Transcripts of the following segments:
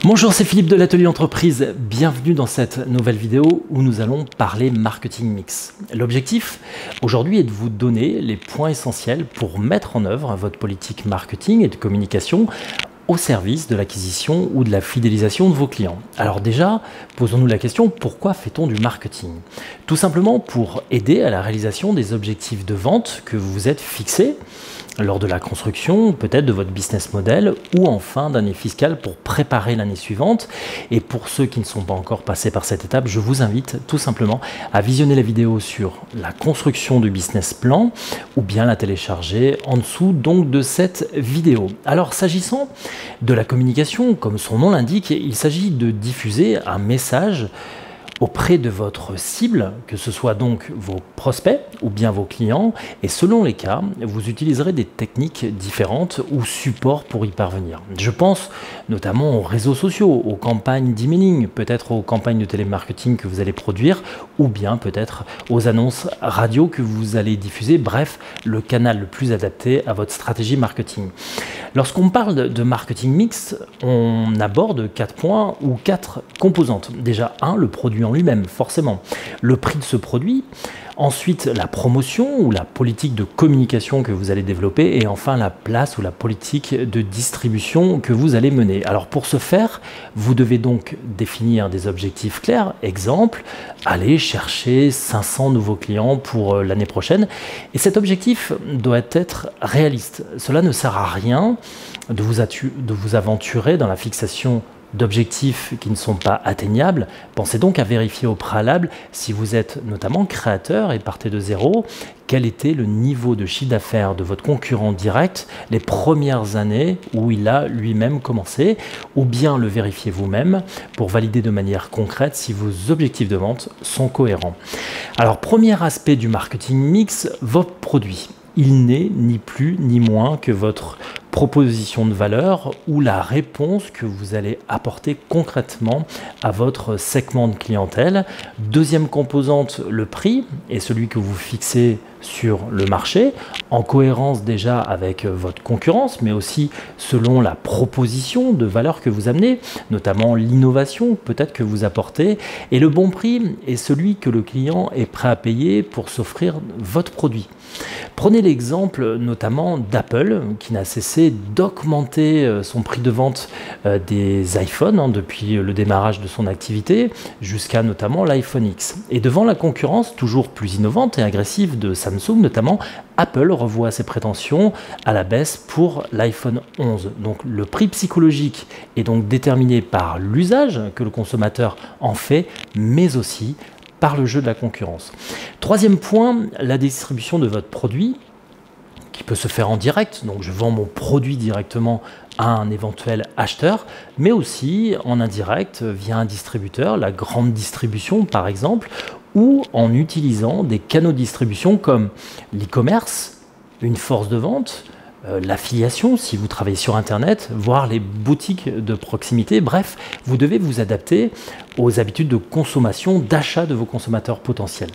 Bonjour, c'est Philippe de l'Atelier Entreprise. Bienvenue dans cette nouvelle vidéo où nous allons parler marketing mix. L'objectif aujourd'hui est de vous donner les points essentiels pour mettre en œuvre votre politique marketing et de communication au service de l'acquisition ou de la fidélisation de vos clients. Alors déjà, posons-nous la question, pourquoi fait-on du marketing? Tout simplement pour aider à la réalisation des objectifs de vente que vous vous êtes fixés lors de la construction, peut-être de votre business model ou en fin d'année fiscale pour préparer l'année suivante. Et pour ceux qui ne sont pas encore passés par cette étape, je vous invite tout simplement à visionner la vidéo sur la construction du business plan ou bien la télécharger en dessous donc de cette vidéo. Alors s'agissant de la communication, comme son nom l'indique, il s'agit de diffuser un message auprès de votre cible, que ce soit donc vos prospects ou bien vos clients, et selon les cas, vous utiliserez des techniques différentes ou supports pour y parvenir. Je pense notamment aux réseaux sociaux, aux campagnes d'emailing, peut-être aux campagnes de télémarketing que vous allez produire, ou bien peut-être aux annonces radio que vous allez diffuser, bref, le canal le plus adapté à votre stratégie marketing. Lorsqu'on parle de marketing mix, on aborde 4 points ou 4 composantes. Déjà, le produit en lui-même, forcément. Le prix de ce produit, ensuite la promotion ou la politique de communication que vous allez développer et enfin la place ou la politique de distribution que vous allez mener. Alors pour ce faire, vous devez donc définir des objectifs clairs. Exemple, aller chercher 500 nouveaux clients pour l'année prochaine. Et cet objectif doit être réaliste. Cela ne sert à rien de vous aventurer dans la fixation d'objectifs qui ne sont pas atteignables. Pensez donc à vérifier au préalable si vous êtes notamment créateur et partez de zéro, quel était le niveau de chiffre d'affaires de votre concurrent direct les premières années où il a lui-même commencé, ou bien le vérifier vous-même pour valider de manière concrète si vos objectifs de vente sont cohérents. Alors, premier aspect du marketing mix, vos produits. Il n'est ni plus ni moins que votre proposition de valeur ou la réponse que vous allez apporter concrètement à votre segment de clientèle. Deuxième composante, le prix est celui que vous fixez sur le marché, en cohérence déjà avec votre concurrence, mais aussi selon la proposition de valeur que vous amenez, notamment l'innovation peut-être que vous apportez. Et le bon prix est celui que le client est prêt à payer pour s'offrir votre produit. Prenez l'exemple notamment d'Apple qui n'a cessé d'augmenter son prix de vente des iPhones depuis le démarrage de son activité jusqu'à notamment l'iPhone X. Et devant la concurrence toujours plus innovante et agressive de Samsung notamment, Apple revoit ses prétentions à la baisse pour l'iPhone 11. Donc le prix psychologique est donc déterminé par l'usage que le consommateur en fait, mais aussi par le jeu de la concurrence. Troisième point, la distribution de votre produit qui peut se faire en direct, donc je vends mon produit directement à un éventuel acheteur, mais aussi en indirect via un distributeur, la grande distribution par exemple, ou en utilisant des canaux de distribution comme l'e-commerce, une force de vente, l'affiliation si vous travaillez sur Internet, voire les boutiques de proximité. Bref, vous devez vous adapter aux habitudes de consommation, d'achat de vos consommateurs potentiels.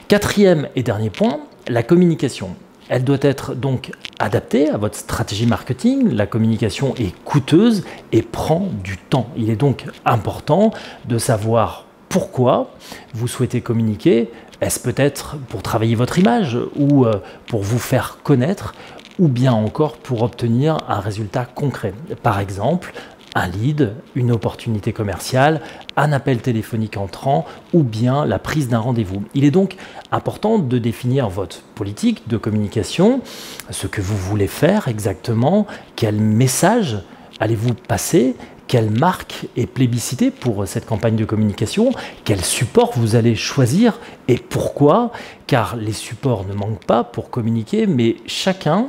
Quatrième et dernier point, la communication. Elle doit être donc adaptée à votre stratégie marketing. La communication est coûteuse et prend du temps. Il est donc important de savoir pourquoi vous souhaitez communiquer. Est-ce peut-être pour travailler votre image ou pour vous faire connaître ou bien encore pour obtenir un résultat concret. Par exemple, un lead, une opportunité commerciale, un appel téléphonique entrant ou bien la prise d'un rendez-vous. Il est donc important de définir votre politique de communication, ce que vous voulez faire exactement, quel message allez-vous passer, quelle marque est plébiscitée pour cette campagne de communication, quel support vous allez choisir et pourquoi, car les supports ne manquent pas pour communiquer, mais chacun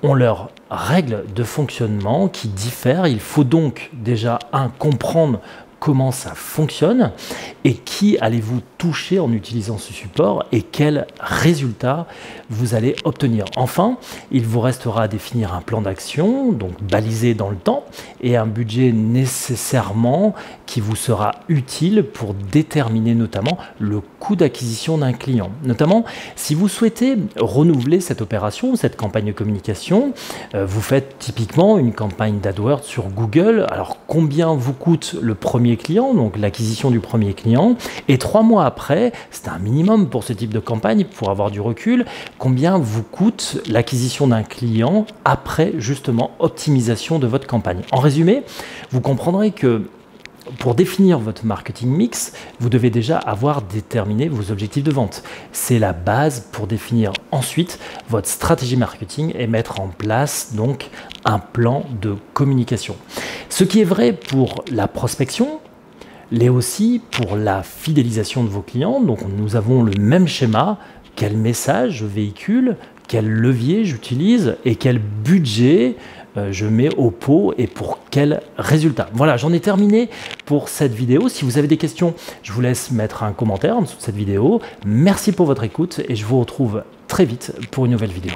ont leurs règles de fonctionnement qui diffèrent. Il faut donc déjà comprendre comment ça fonctionne et qui allez-vous toucher en utilisant ce support et quels résultats vous allez obtenir. Enfin, il vous restera à définir un plan d'action, donc balisé dans le temps, et un budget nécessairement qui vous sera utile pour déterminer notamment le coût d'acquisition d'un client. Notamment, si vous souhaitez renouveler cette opération, cette campagne de communication, vous faites typiquement une campagne d'AdWords sur Google. Alors, combien vous coûte le premier client, donc l'acquisition du premier client, et 3 mois après, c'est un minimum pour ce type de campagne, pour avoir du recul, combien vous coûte l'acquisition d'un client après justement optimisation de votre campagne. En résumé, vous comprendrez que pour définir votre marketing mix, vous devez déjà avoir déterminé vos objectifs de vente. C'est la base pour définir ensuite votre stratégie marketing et mettre en place donc un plan de communication. Ce qui est vrai pour la prospection, l'est aussi pour la fidélisation de vos clients. Donc nous avons le même schéma. Quel message je véhicule, quel levier j'utilise et quel budget je mets au pot et pour quel résultat. Voilà, j'en ai terminé pour cette vidéo. Si vous avez des questions, je vous laisse mettre un commentaire en dessous de cette vidéo. Merci pour votre écoute et je vous retrouve très vite pour une nouvelle vidéo.